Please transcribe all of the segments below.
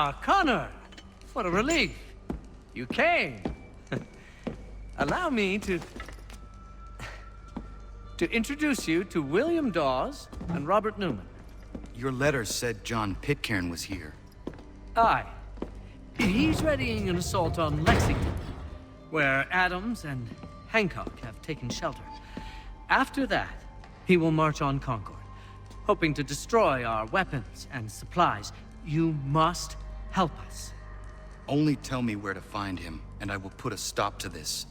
Ah, Connor! What a relief. You came. Allow me to introduce you to William Dawes and Robert Newman. Your letter said John Pitcairn was here. Aye. He's readying an assault on Lexington, where Adams and Hancock have taken shelter. After that, he will march on Concord, hoping to destroy our weapons and supplies. You must help us. Only tell me where to find him, and I will put a stop to this.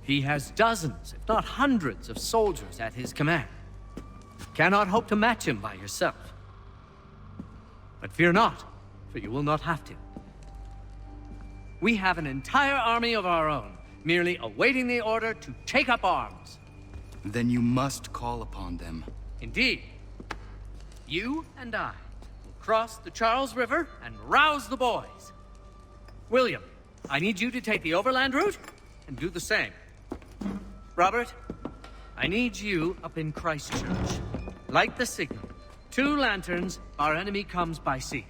He has dozens, if not hundreds, of soldiers at his command. Cannot hope to match him by yourself. But fear not, for you will not have to. We have an entire army of our own, merely awaiting the order to take up arms. Then you must call upon them. Indeed. You and I will cross the Charles River and rouse the boys. William, I need you to take the overland route and do the same. Robert, I need you up in Christchurch. Light the signal. 2 lanterns, our enemy comes by sea.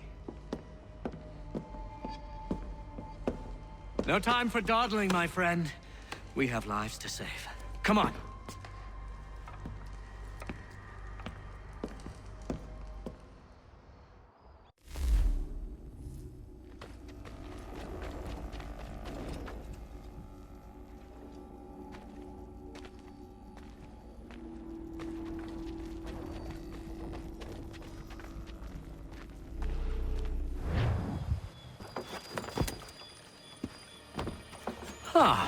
No time for dawdling, my friend. We have lives to save. Come on. Huh.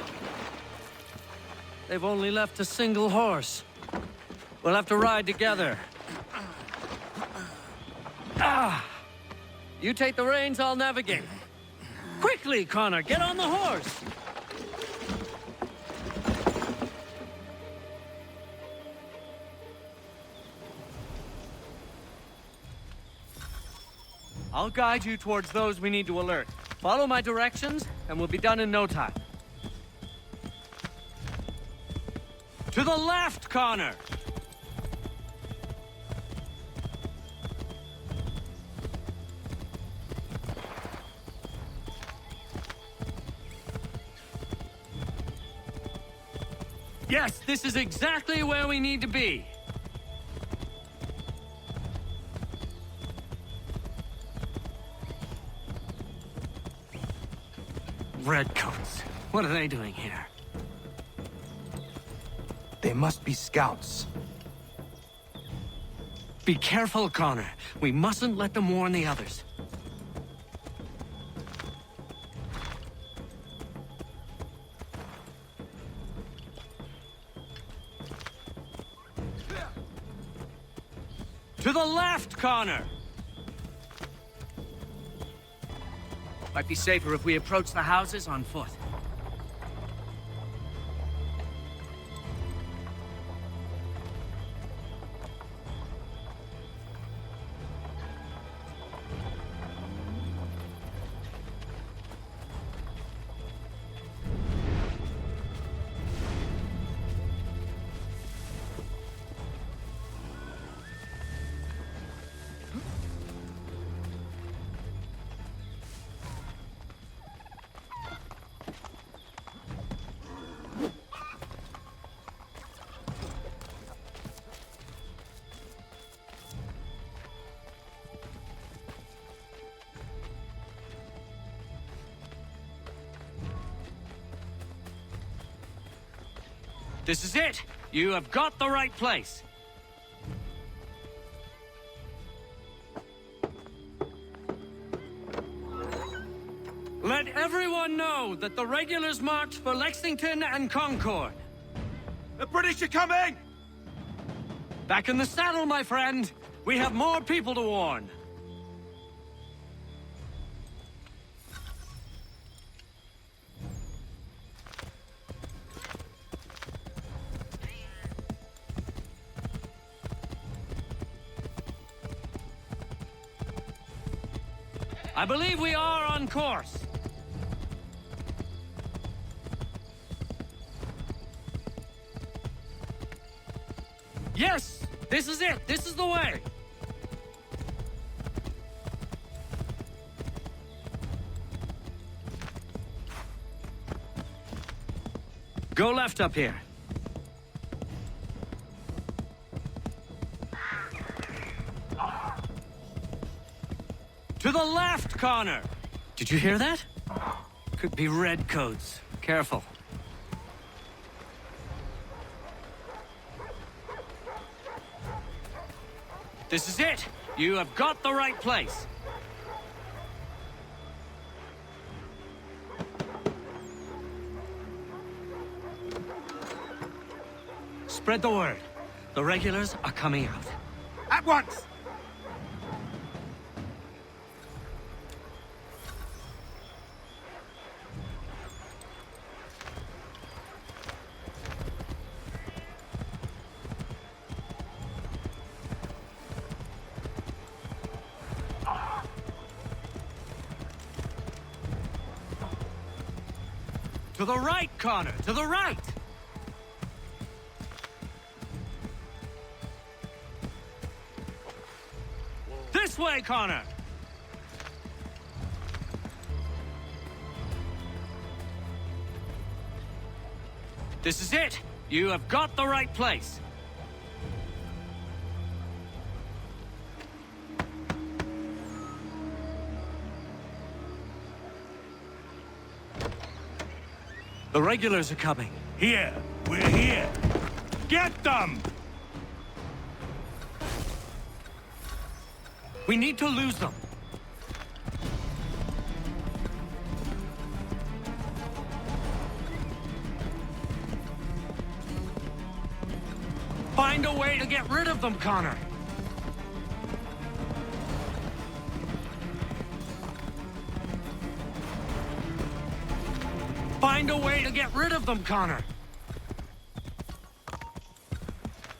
They've only left a single horse. We'll have to ride together. You take the reins, I'll navigate. Quickly, Connor, get on the horse! I'll guide you towards those we need to alert. Follow my directions, and we'll be done in no time. To the left, Connor! Yes, this is exactly where we need to be. Redcoats. What are they doing here? They must be scouts. Be careful, Connor. We mustn't let them warn the others. To the left, Connor! Might be safer if we approach the houses on foot. This is it! You have got the right place! Let everyone know that the regulars marched for Lexington and Concord. The British are coming! Back in the saddle, my friend! We have more people to warn! I believe we are on course. Yes! This is it! This is the way! Go left up here. To the left, Connor! Did you hear that? Could be redcoats. Careful. This is it! You have got the right place. Spread the word. The regulars are coming out. At once! To the right, Connor! To the right! This way, Connor! This is it! You have got the right place. The regulars are coming. Here! We're here! Get them! We need to lose them. Find a way to get rid of them, Connor. Find a way to get rid of them, Connor.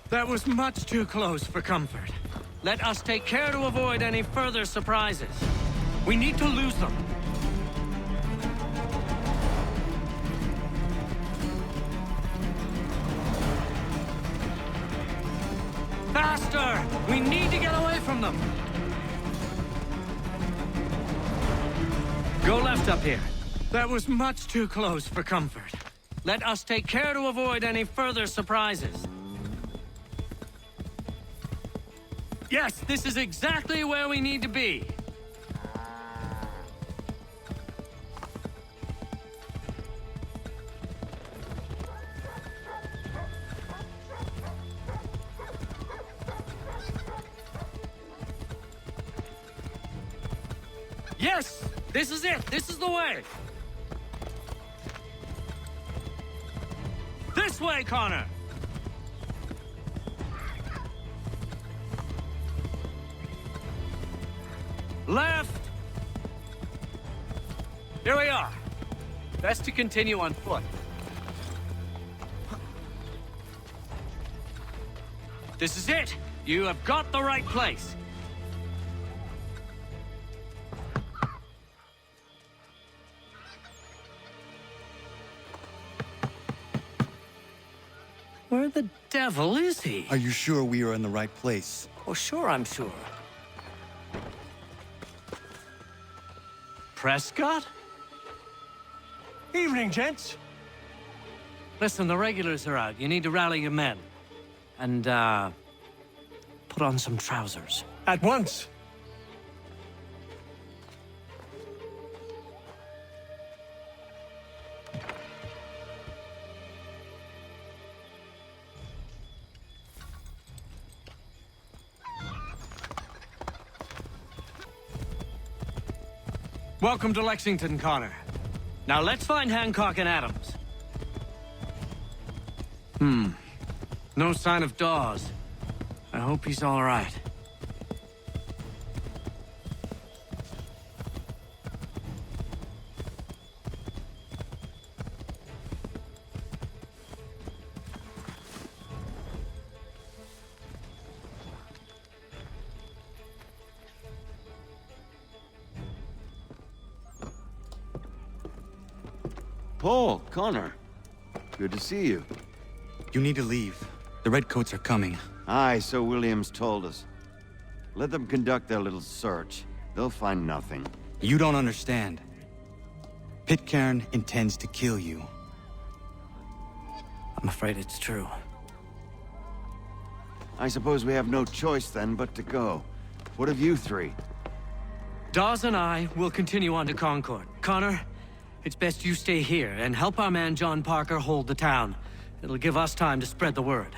That was much too close for comfort. Let us take care to avoid any further surprises. We need to lose them. Faster! We need to get away from them! Go left up here. That was much too close for comfort. Let us take care to avoid any further surprises. Yes, this is exactly where we need to be. Yes! This is it! This is the way! This way, Connor! Left! Here we are. Best to continue on foot. This is it! You have got the right place. Where the devil is he? Are you sure we are in the right place? Oh, sure, I'm sure. Prescott? Evening, gents. Listen, the regulars are out. You need to rally your men. And, put on some trousers. At once. Welcome to Lexington, Connor. Now let's find Hancock and Adams. No sign of Dawes. I hope he's all right. Paul, Connor. Good to see you. You need to leave. The Redcoats are coming. Aye, so Williams told us. Let them conduct their little search. They'll find nothing. You don't understand. Pitcairn intends to kill you. I'm afraid it's true. I suppose we have no choice then but to go. What of you three? Dawes and I will continue on to Concord. Connor, it's best you stay here and help our man John Parker hold the town. It'll give us time to spread the word.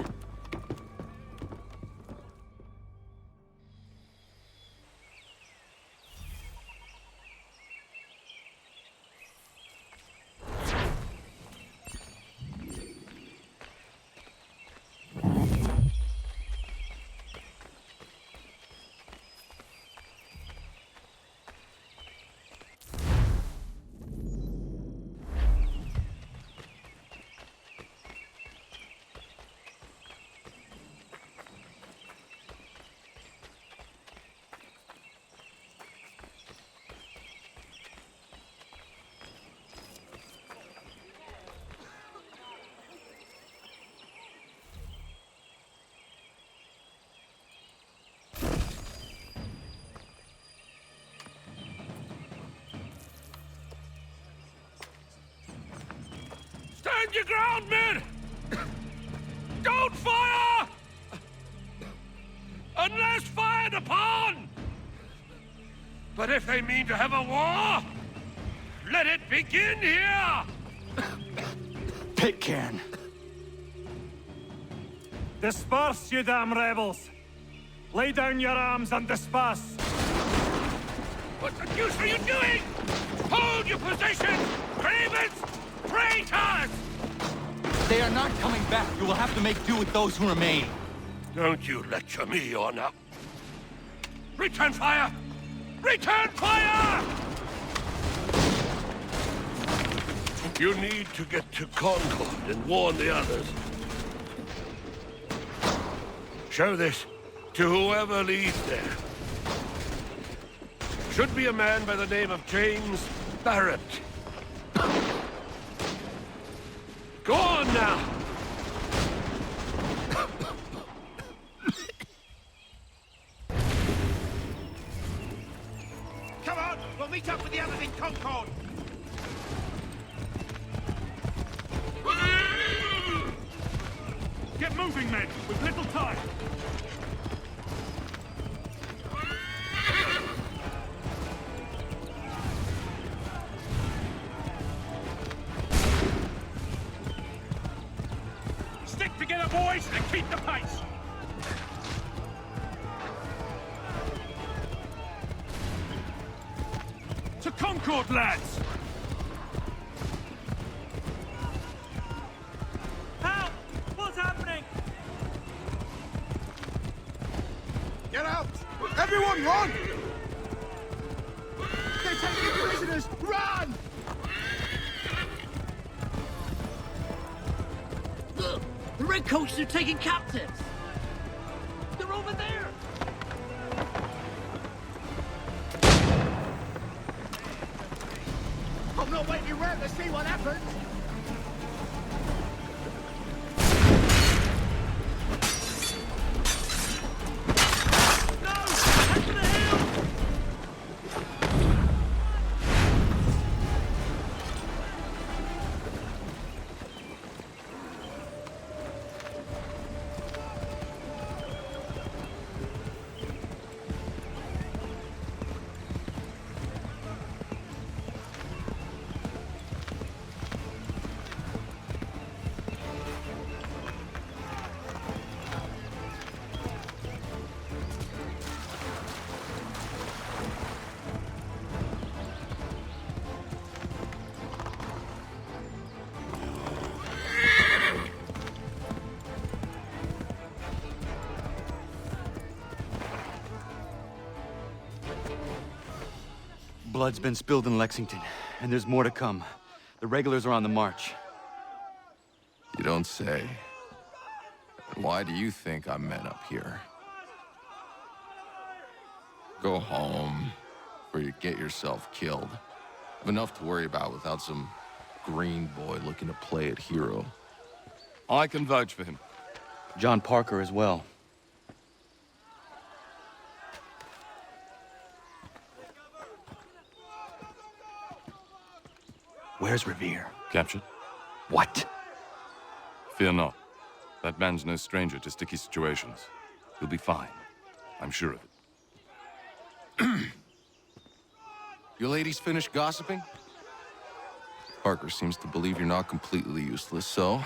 Stand your ground, men! Don't fire! Unless fired upon! But if they mean to have a war, let it begin here! Pitcairn. Disperse, you damn rebels! Lay down your arms and disperse! What the deuce are you doing? Hold your positions! Cravens! Traitors! They are not coming back. You will have to make do with those who remain. Don't you lecture me on up. Return fire! Return fire! You need to get to Concord and warn the others. Show this to whoever leads there. Should be a man by the name of James Barrett. Go on now! Come on! We'll meet up with the others in Concord! Get moving, men! With little time! Stick together, boys, and keep the pace! To Concord, lads! Help! What's happening? Get out! Everyone run! They're taking prisoners! Run! Look! The redcoats are taking captives! They're over there! I'm not waiting around to see what happens! No! Head to the hill! Blood's been spilled in Lexington, and there's more to come. The regulars are on the march. You don't say. Why do you think I'm men up here? Go home, or you get yourself killed. I've enough to worry about without some green boy looking to play it hero. I can vouch for him. John Parker as well. Where's Revere? Captured. What? Fear not. That man's no stranger to sticky situations. He'll be fine. I'm sure of it. You ladies finished gossiping? Parker seems to believe you're not completely useless, so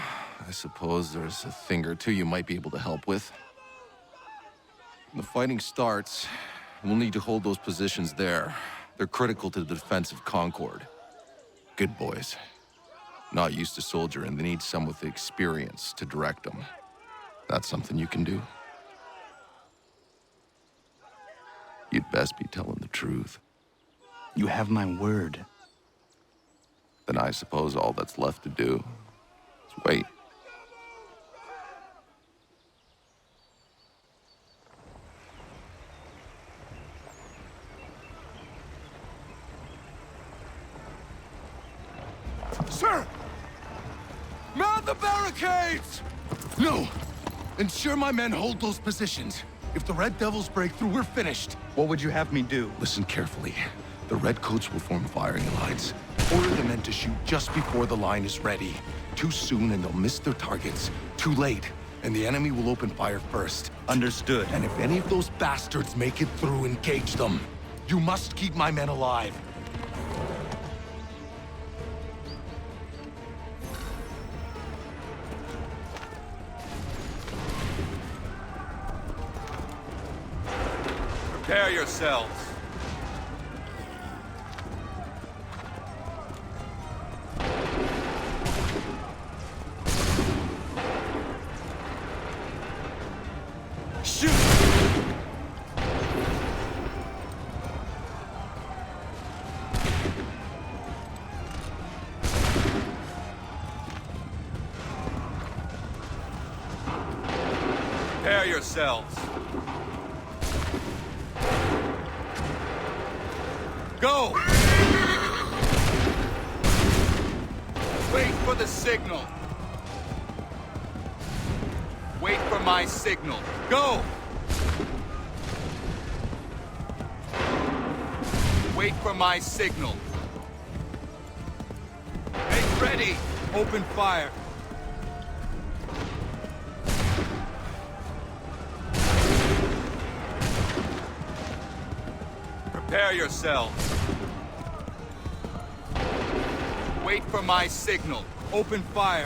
I suppose there's a thing or two you might be able to help with. When the fighting starts, we'll need to hold those positions there. They're critical to the defense of Concord. Good boys. Not used to soldiering, they need some with the experience to direct them. That's something you can do. You'd best be telling the truth. You have my word. Then I suppose all that's left to do is wait. Sir! Mount the barricades! No! Ensure my men hold those positions. If the Red Devils break through, we're finished. What would you have me do? Listen carefully. The Redcoats will form firing lines. Order the men to shoot just before the line is ready. Too soon and they'll miss their targets. Too late, and the enemy will open fire first. Understood. And if any of those bastards make it through, engage them. You must keep my men alive. Prepare yourselves. Shoot! Prepare yourselves. Go! Wait for the signal. Wait for my signal. Go! Wait for my signal. Make ready. Open fire. Prepare yourselves. Wait for my signal. Open fire.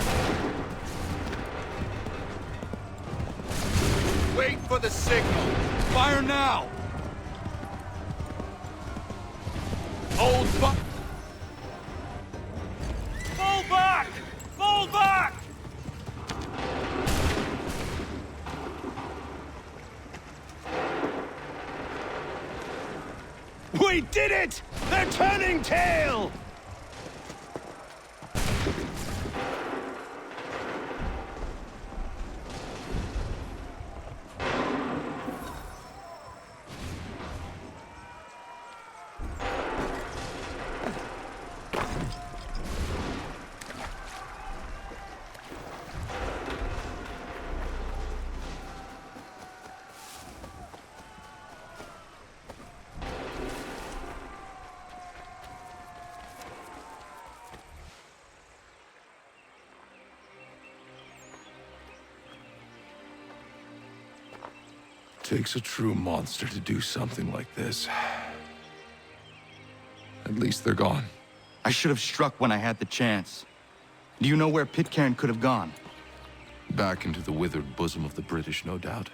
Wait for the signal. Fire now. Hold fire. Fall back! Fall back! We did it! They're turning tail! Takes a true monster to do something like this. At least they're gone. I should have struck when I had the chance. Do you know where Pitcairn could have gone? Back into the withered bosom of the British, no doubt.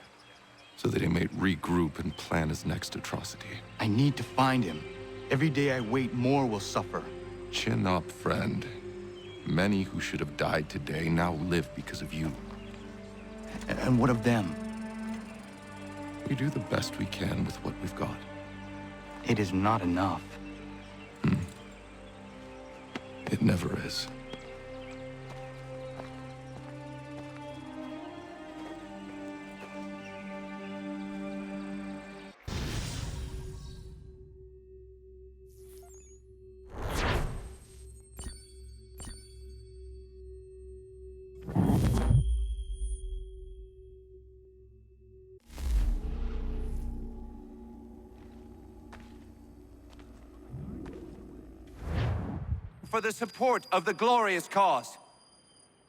So that he may regroup and plan his next atrocity. I need to find him. Every day I wait, more will suffer. Chin up, friend. Many who should have died today now live because of you. And what of them? We do the best we can with what we've got. It is not enough. It never is. For the support of the glorious cause.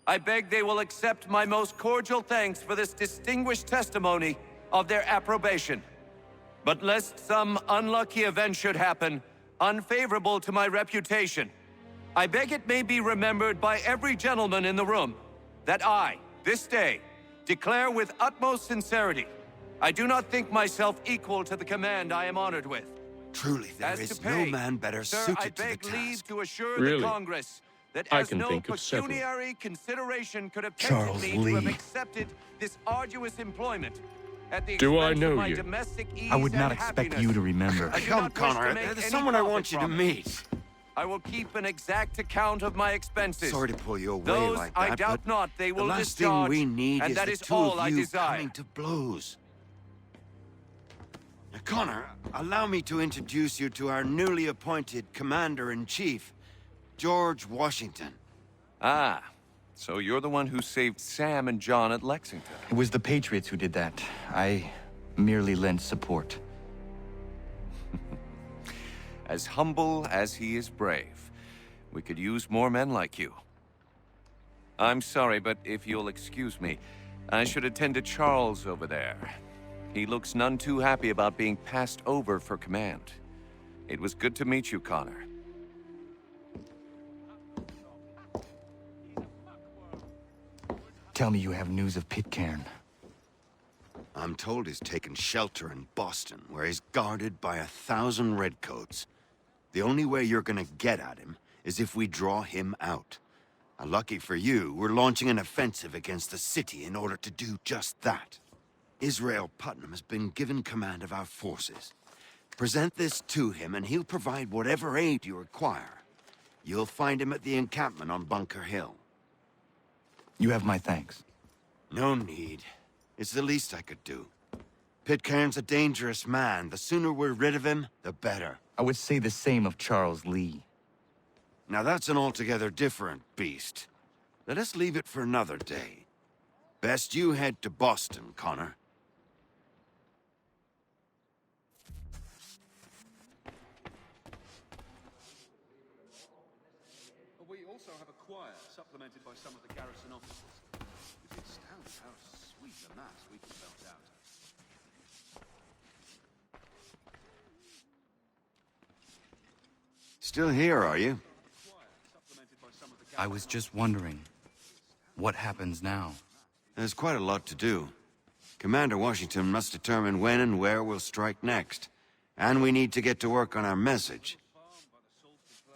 I beg they will accept my most cordial thanks for this distinguished testimony of their approbation. But lest some unlucky event should happen, unfavorable to my reputation, I beg it may be remembered by every gentleman in the room that I, this day, declare with utmost sincerity, I do not think myself equal to the command I am honored with. Truly, there As is to pay, no man better sir, suited I to the beg task. leave to assure Really? the Congress that I as can no think of several. pecuniary consideration could have Charles tempted me to have Lee. accepted this arduous employment at the Do I expense know of my you? domestic ease I would not and expect happiness. you to remember. I do Come, not wish to Connor. make There's any someone I profit want you to from it. meet. I will keep an exact account of my expenses. Sorry to pull you away Those like I that, doubt but not they will the last discharge, thing we need and is that the is two all of I you desire. coming to blows. Now, Connor, allow me to introduce you to our newly appointed Commander-in-Chief, George Washington. Ah, so you're the one who saved Sam and John at Lexington. It was the Patriots who did that. I merely lent support. As humble as he is brave. We could use more men like you. I'm sorry, but if you'll excuse me, I should attend to Charles over there. He looks none too happy about being passed over for command. It was good to meet you, Connor. Tell me you have news of Pitcairn. I'm told he's taken shelter in Boston, where he's guarded by 1,000 redcoats. The only way you're gonna get at him is if we draw him out. Lucky for you, we're launching an offensive against the city in order to do just that. Israel Putnam has been given command of our forces. Present this to him and he'll provide whatever aid you require. You'll find him at the encampment on Bunker Hill. You have my thanks. No need. It's the least I could do. Pitcairn's a dangerous man. The sooner we're rid of him, the better. I would say the same of Charles Lee. Now that's an altogether different beast. Let us leave it for another day. Best you head to Boston, Connor. We also have a choir, supplemented by some of the garrison officers. It astounds how sweet a mass we can belt out. Still here, are you? I was just wondering, what happens now? There's quite a lot to do. Commander Washington must determine when and where we'll strike next. And we need to get to work on our message.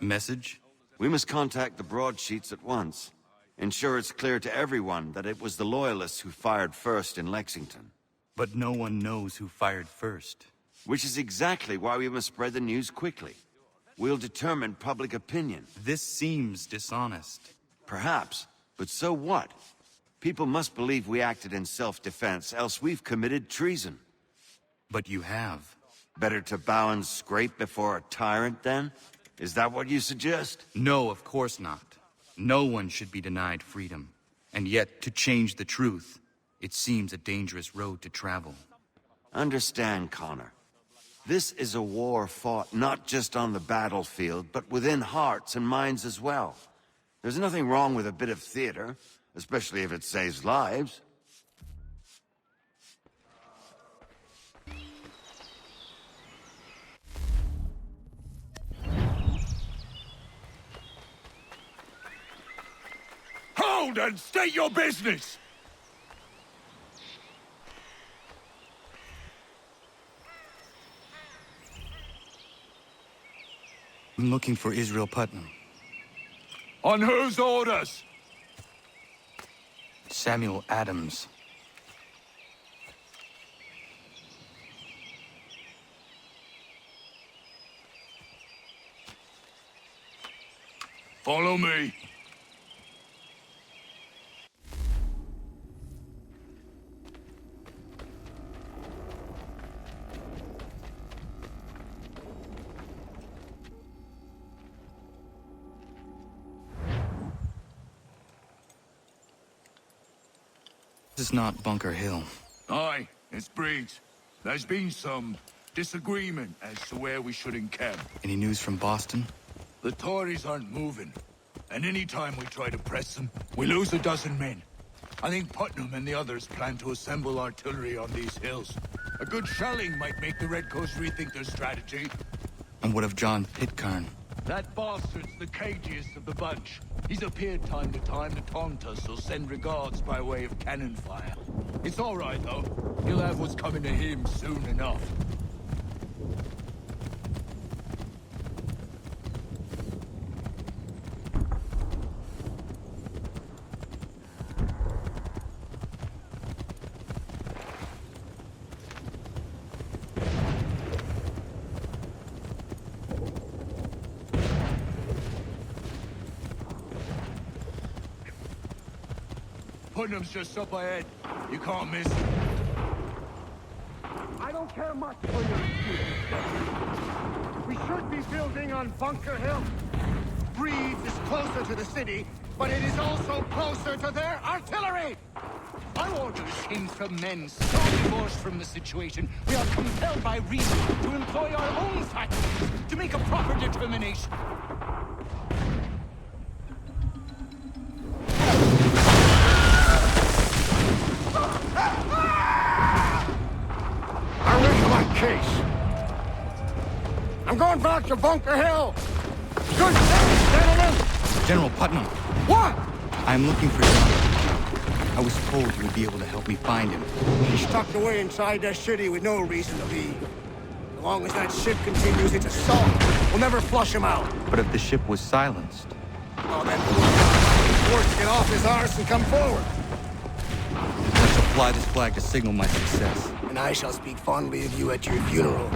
Message? We must contact the broadsheets at once. Ensure it's clear to everyone that it was the Loyalists who fired first in Lexington. But no one knows who fired first. Which is exactly why we must spread the news quickly. We'll determine public opinion. This seems dishonest. Perhaps, but so what? People must believe we acted in self-defense, else we've committed treason. But you have. Better to bow and scrape before a tyrant, then? Is that what you suggest? No, of course not. No one should be denied freedom. And yet, to change the truth, it seems a dangerous road to travel. Understand, Connor. This is a war fought not just on the battlefield, but within hearts and minds as well. There's nothing wrong with a bit of theater, especially if it saves lives. Hold and state your business! I'm looking for Israel Putnam. On whose orders? Samuel Adams. Follow me. This is not Bunker Hill. Aye, it's Briggs. There's been some disagreement as to where we should encamp. Any news from Boston? The Tories aren't moving. and any time we try to press them, we lose a dozen men. I think Putnam and the others plan to assemble artillery on these hills. A good shelling might make the Redcoats rethink their strategy. And what of John Pitcairn? That bastard's the cagiest of the bunch. He's appeared time to time to taunt us, so send regards by way of cannon fire. It's all right, though. He'll have what's coming to him soon enough. Putnam's just up ahead. You can't miss him. I don't care much for your excuses. We should be building on Bunker Hill. Breeze is closer to the city, but it is also closer to their artillery! Our orders came from men so divorced from the situation, we are compelled by reason to employ our own faculties to make a proper determination. Case. I'm going back to Bunker Hill. Good day, gentlemen. General Putnam. What? I'm looking for John. I was told you would be able to help me find him. He's tucked away inside that city with no reason to leave. As long as that ship continues its assault, we'll never flush him out. But if the ship was silenced? Oh, that he's forced to get off his arse and come forward. I shall fly this flag to signal my success. And I shall speak fondly of you at your funeral.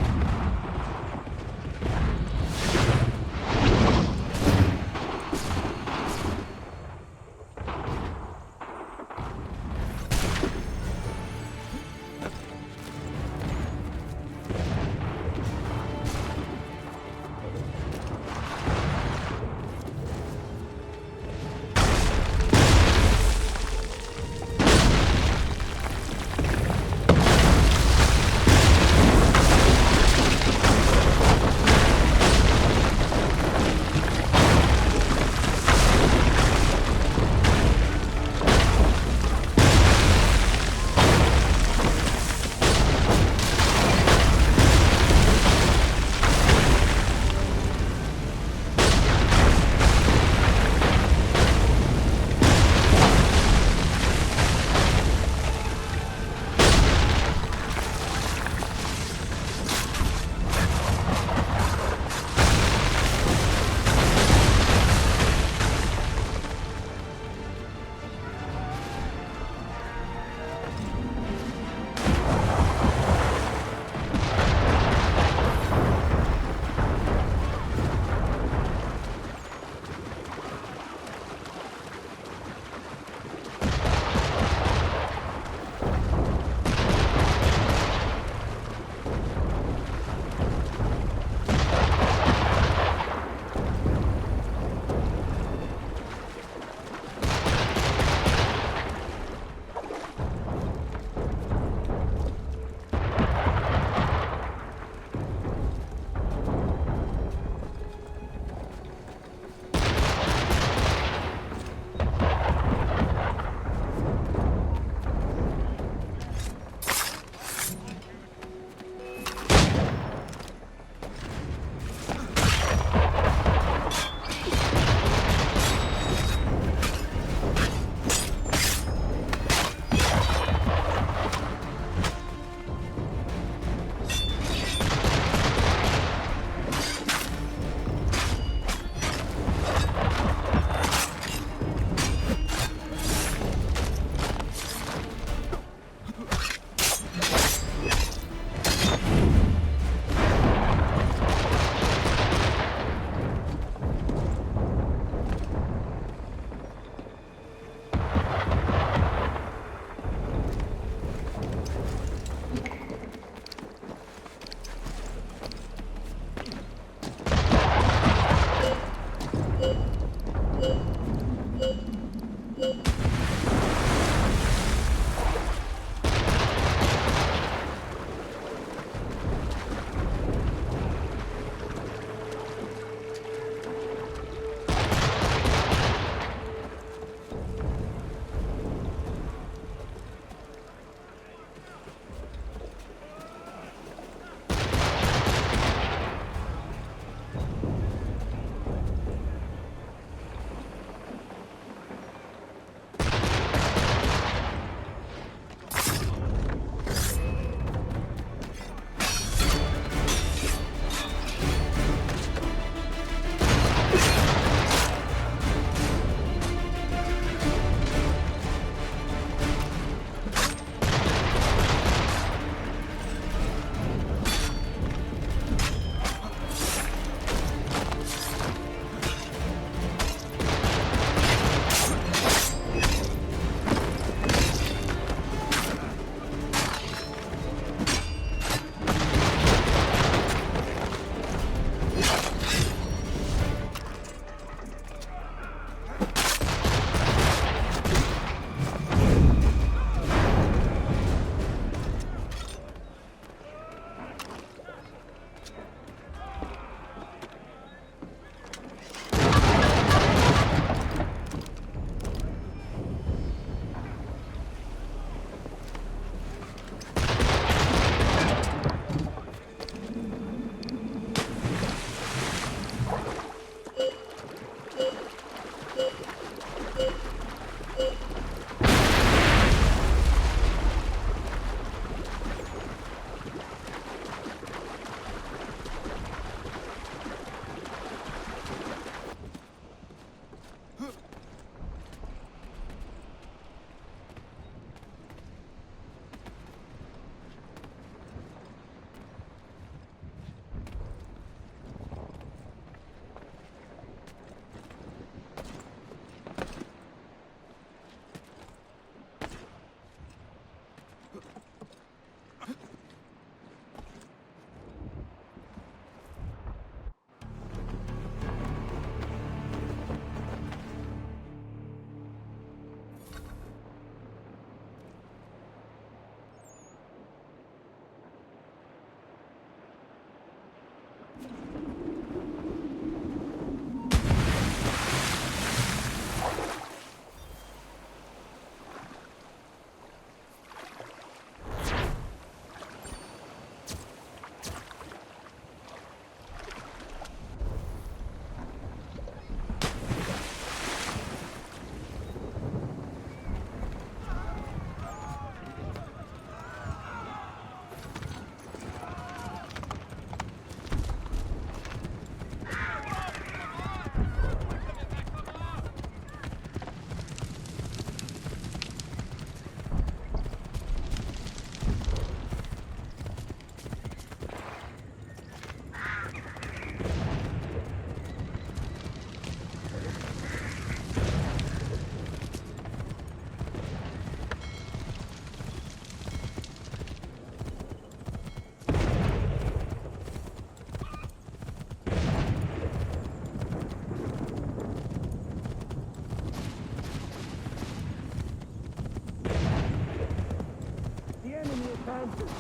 circumstances,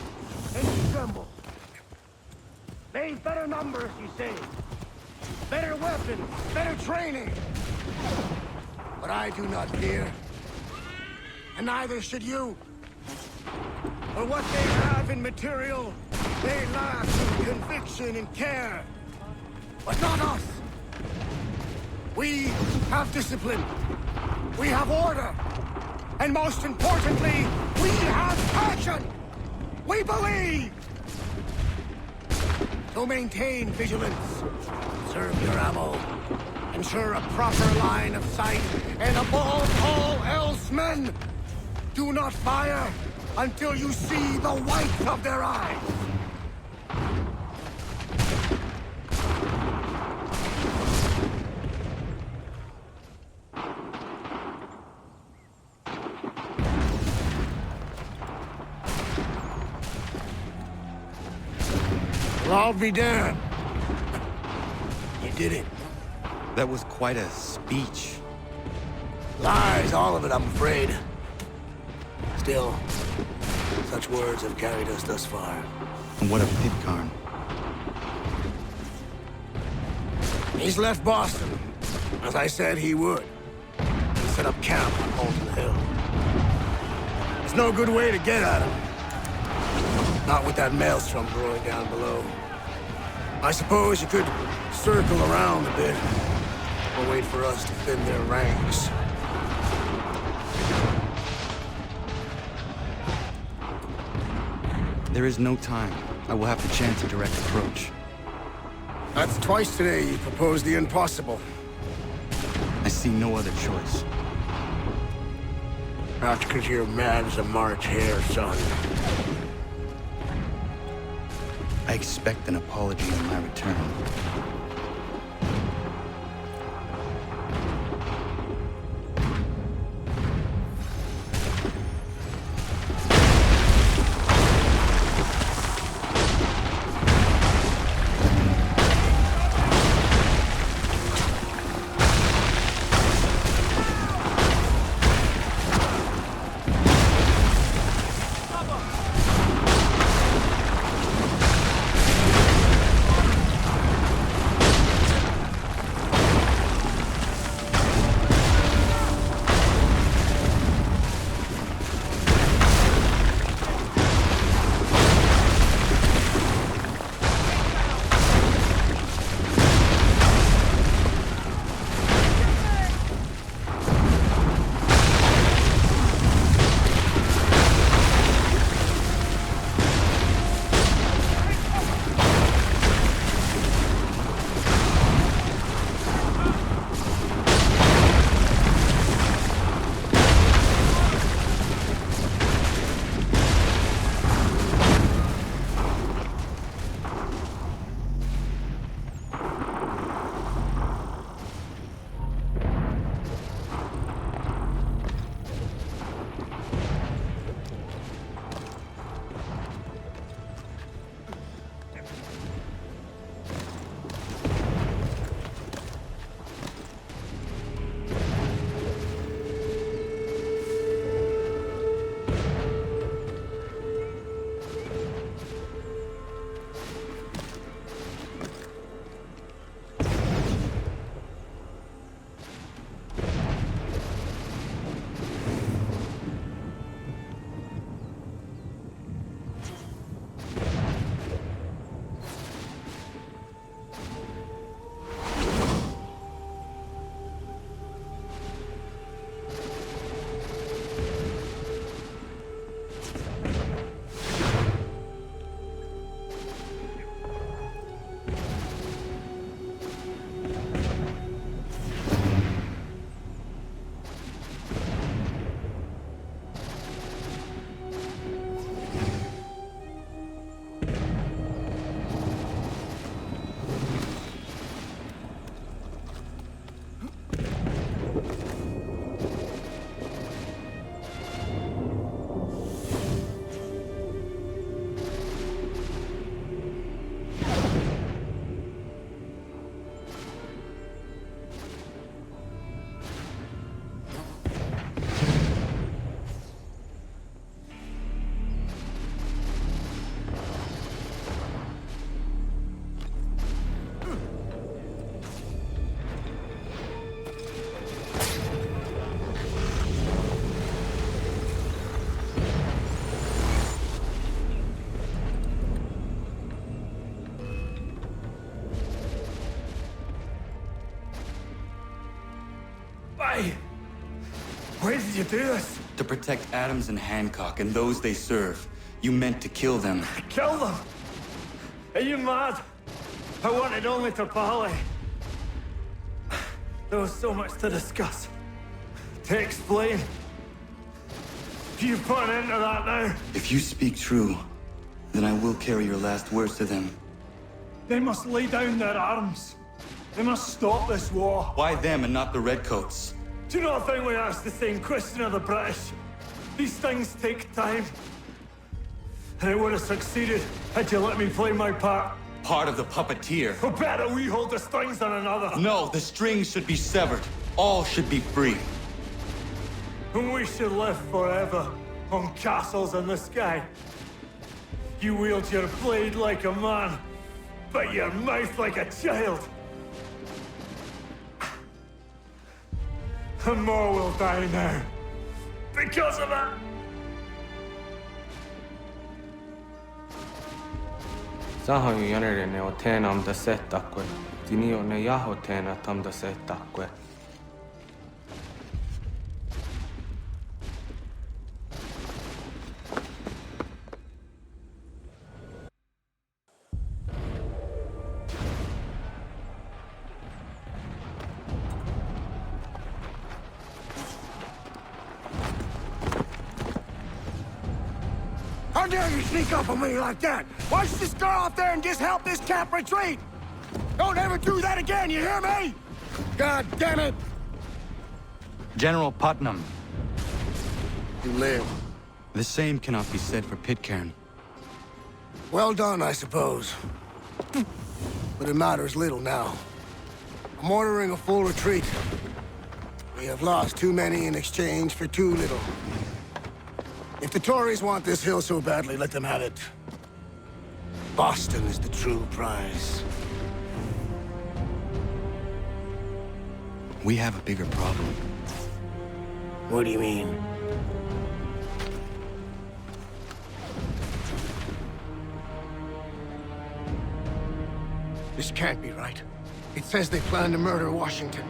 and he trembles. They've better numbers, you say. Better weapons, better training. But I do not fear. And neither should you. For what they have in material, they lack in conviction and care. But not us. We have discipline. We have order. And most importantly, we have passion. We believe. So maintain vigilance. Serve your ammo. Ensure a proper line of sight. And above all else, men, do not fire until you see the whites of their eyes. Well, I'll be damned. You did it. That was quite a speech. Lies, all of it, I'm afraid. Still, such words have carried us thus far. And what a pit, Karn. He's left Boston, as I said he would, and set up camp on Holton Hill. There's no good way to get at him. Not with that maelstrom brewing down below. I suppose you could circle around a bit, or wait for us to thin their ranks. There is no time. I will have to chance a direct approach. That's twice today you proposed the impossible. I see no other choice. Not because you're mad as a March hare, son. I expect an apology on my return. Why? Why did you do this? To protect Adams and Hancock and those they serve, you meant to kill them. Kill them? Are you mad? I wanted only to parley. There was so much to discuss, to explain. You put an end to that now. If you speak true, then I will carry your last words to them. They must lay down their arms. They must stop this war. Why them and not the Redcoats? Do you not think we asked the same question of the British? These things take time. And it would have succeeded had you let me play my part. Part of the puppeteer. Or better we hold the strings than another. No, the strings should be severed. All should be free. And we should live forever on castles in the sky. You wield your blade like a man, but your mouth like a child. And more will die now. Because of it. Sahoin jänerene o teenam da settakwe. Dini o ne yaho teena tam da settakwe. How dare you sneak up on me like that? Why don't you just go out there and just help this camp retreat? Don't ever do that again, you hear me? God damn it! General Putnam. You live. The same cannot be said for Pitcairn. Well done, I suppose. But it matters little now. I'm ordering a full retreat. We have lost too many in exchange for too little. If the Tories want this hill so badly, let them have it. Boston is the true prize. We have a bigger problem. What do you mean? This can't be right. It says they plan to murder Washington.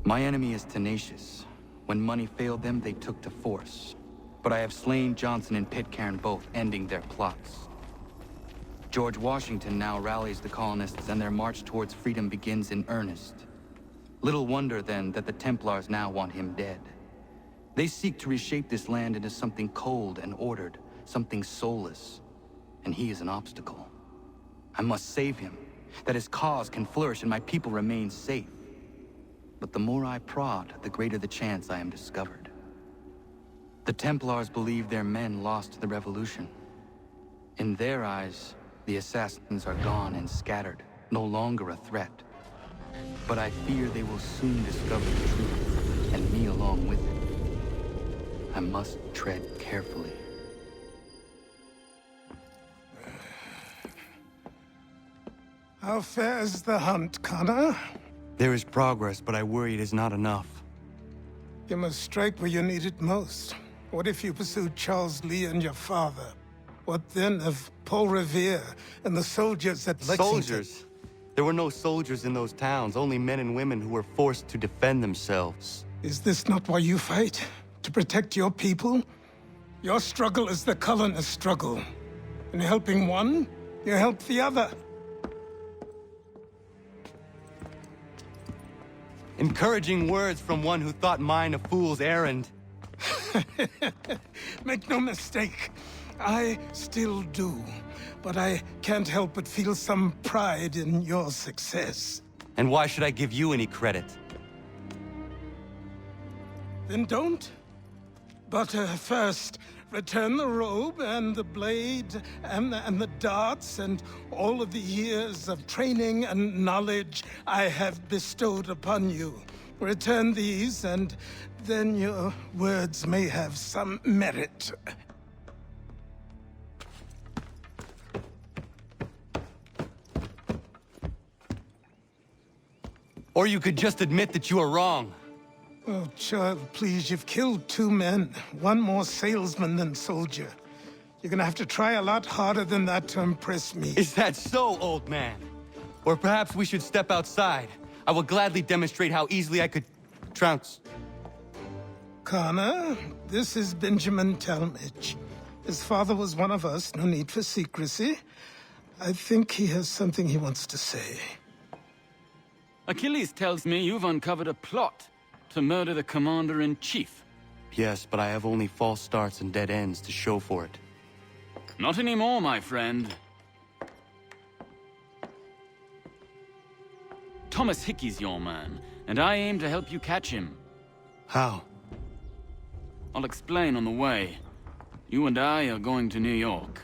My enemy is tenacious. When money failed them, they took to force. But I have slain Johnson and Pitcairn both, ending their plots. George Washington now rallies the colonists, and their march towards freedom begins in earnest. Little wonder, then, that the Templars now want him dead. They seek to reshape this land into something cold and ordered, something soulless. And he is an obstacle. I must save him, that his cause can flourish and my people remain safe. But the more I prod, the greater the chance I am discovered. The Templars believe their men lost the revolution. In their eyes, the assassins are gone and scattered, no longer a threat. But I fear they will soon discover the truth, and me along with it. I must tread carefully. How fares the hunt, Connor? There is progress, but I worry it is not enough. You must strike where you need it most. What if you pursued Charles Lee and your father? What then of Paul Revere and the soldiers at Lexington? Soldiers? There were no soldiers in those towns, only men and women who were forced to defend themselves. Is this not why you fight? To protect your people? Your struggle is the colonist struggle. In helping one, you help the other. Encouraging words from one who thought mine a fool's errand. Make no mistake, I still do. But I can't help but feel some pride in your success. And why should I give you any credit? Then don't. But first, return the robe and the blade and the darts and all of the years of training and knowledge I have bestowed upon you. Return these, and then your words may have some merit. Or you could just admit that you are wrong. Oh, child, please, you've killed 2 men. One more salesman than soldier. You're gonna have to try a lot harder than that to impress me. Is that so, old man? Or perhaps we should step outside. I will gladly demonstrate how easily I could trounce. Connor, this is Benjamin Talmadge. His father was one of us, no need for secrecy. I think he has something he wants to say. Achilles tells me you've uncovered a plot to murder the Commander-in-Chief. Yes, but I have only false starts and dead ends to show for it. Not anymore, my friend. Thomas Hickey's your man, and I aim to help you catch him. How? I'll explain on the way. You and I are going to New York.